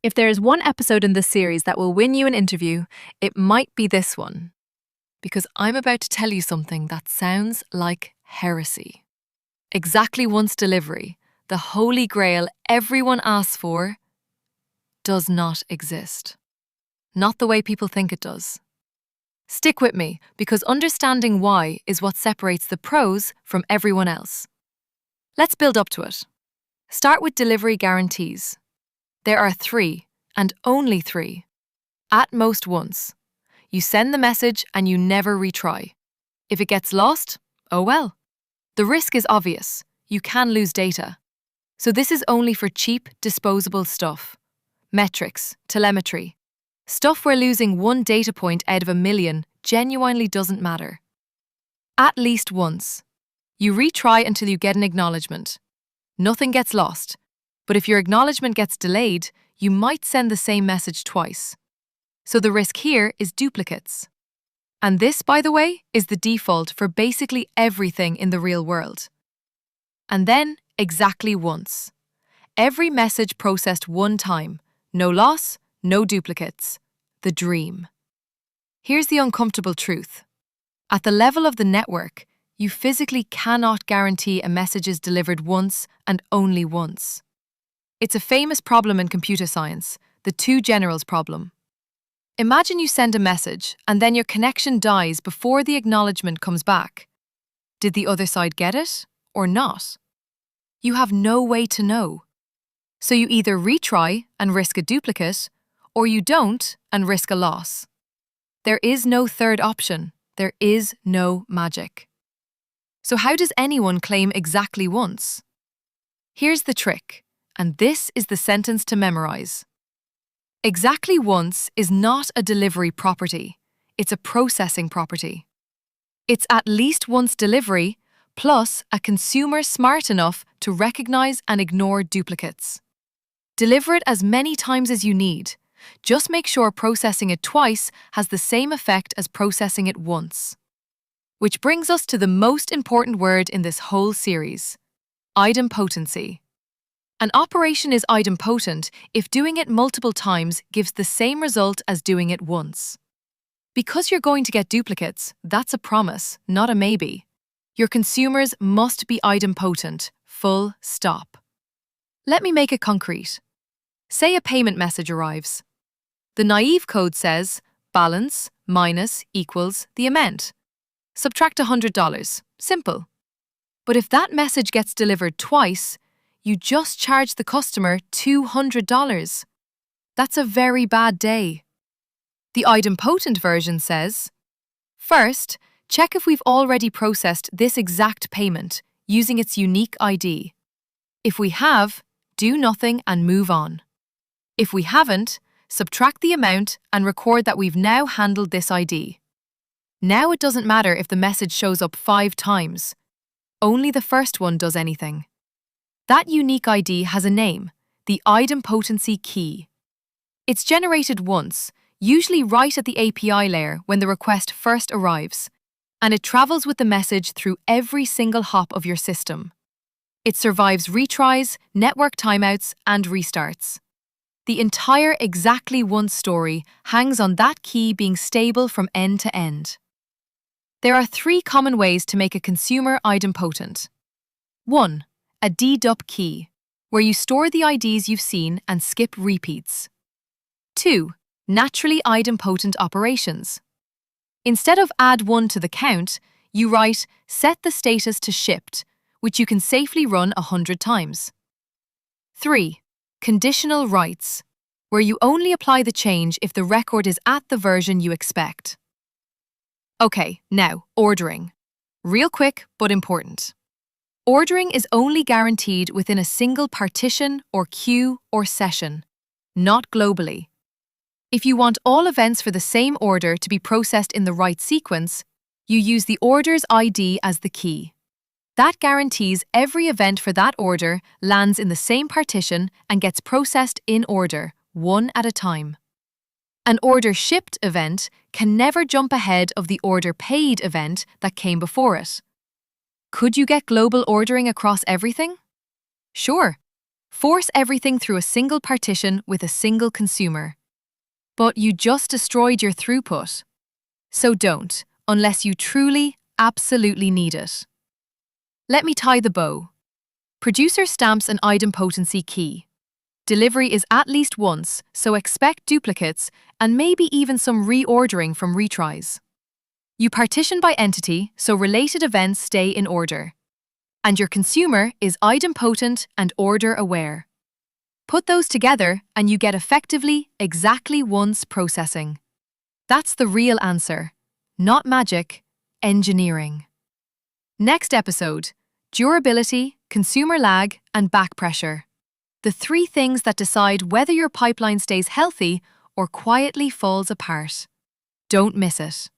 If there is one episode in this series that will win you an interview, it might be this one. Because I'm about to tell you something that sounds like heresy. Exactly once delivery, the holy grail everyone asks for, does not exist. Not the way people think it does. Stick with me, because understanding why is what separates the pros from everyone else. Let's build up to it. Start with delivery guarantees. There are 3, and only 3. At most once. You send the message and you never retry. If it gets lost, oh well. The risk is obvious. You can lose data. So this is only for cheap, disposable stuff. Metrics, telemetry. Stuff where losing one data point out of a million genuinely doesn't matter. At least once. You retry until you get an acknowledgement. Nothing gets lost. But if your acknowledgement gets delayed, you might send the same message twice. So the risk here is duplicates. And this, by the way, is the default for basically everything in the real world. And then, exactly once. Every message processed one time. No loss, no duplicates. The dream. Here's the uncomfortable truth. At the level of the network, you physically cannot guarantee a message is delivered once and only once. It's a famous problem in computer science, the two generals problem. Imagine you send a message and then your connection dies before the acknowledgement comes back. Did the other side get it or not? You have no way to know. So you either retry and risk a duplicate, or you don't and risk a loss. There is no third option. There is no magic. So how does anyone claim exactly once? Here's the trick. And this is the sentence to memorize. Exactly once is not a delivery property. It's a processing property. It's at least once delivery, plus a consumer smart enough to recognize and ignore duplicates. Deliver it as many times as you need. Just make sure processing it twice has the same effect as processing it once. Which brings us to the most important word in this whole series: idempotency. An operation is idempotent if doing it multiple times gives the same result as doing it once. Because you're going to get duplicates, that's a promise, not a maybe. Your consumers must be idempotent, full stop. Let me make it concrete. Say a payment message arrives. The naive code says, balance minus equals the amount. Subtract $100. Simple. But if that message gets delivered twice, you just charge the customer $200. That's a very bad day. The idempotent version says, first, check if we've already processed this exact payment using its unique ID. If we have, do nothing and move on. If we haven't, subtract the amount and record that we've now handled this ID. Now it doesn't matter if the message shows up 5 times. Only the first one does anything. That unique ID has a name, the idempotency key. It's generated once, usually right at the API layer when the request first arrives, and it travels with the message through every single hop of your system. It survives retries, network timeouts, and restarts. The entire exactly once story hangs on that key being stable from end to end. There are 3 common ways to make a consumer idempotent. 1. A dedup key, where you store the IDs you've seen and skip repeats. 2. Naturally idempotent operations. Instead of add 1 to the count, you write set the status to shipped, which you can safely run 100 times. 3. Conditional writes, where you only apply the change if the record is at the version you expect. Okay, now, ordering. Real quick, but important. Ordering is only guaranteed within a single partition or queue or session, not globally. If you want all events for the same order to be processed in the right sequence, you use the order's ID as the key. That guarantees every event for that order lands in the same partition and gets processed in order, one at a time. An order shipped event can never jump ahead of the order paid event that came before it. Could you get global ordering across everything? Sure. Force everything through a single partition with a single consumer. But you just destroyed your throughput. So don't, unless you truly, absolutely need it. Let me tie the bow. Producer stamps an idempotency key. Delivery is at least once, so expect duplicates and maybe even some reordering from retries. You partition by entity, so related events stay in order. And your consumer is idempotent and order aware. Put those together and you get effectively exactly once processing. That's the real answer. Not magic, engineering. Next episode: durability, consumer lag, and back pressure. The three things that decide whether your pipeline stays healthy or quietly falls apart. Don't miss it.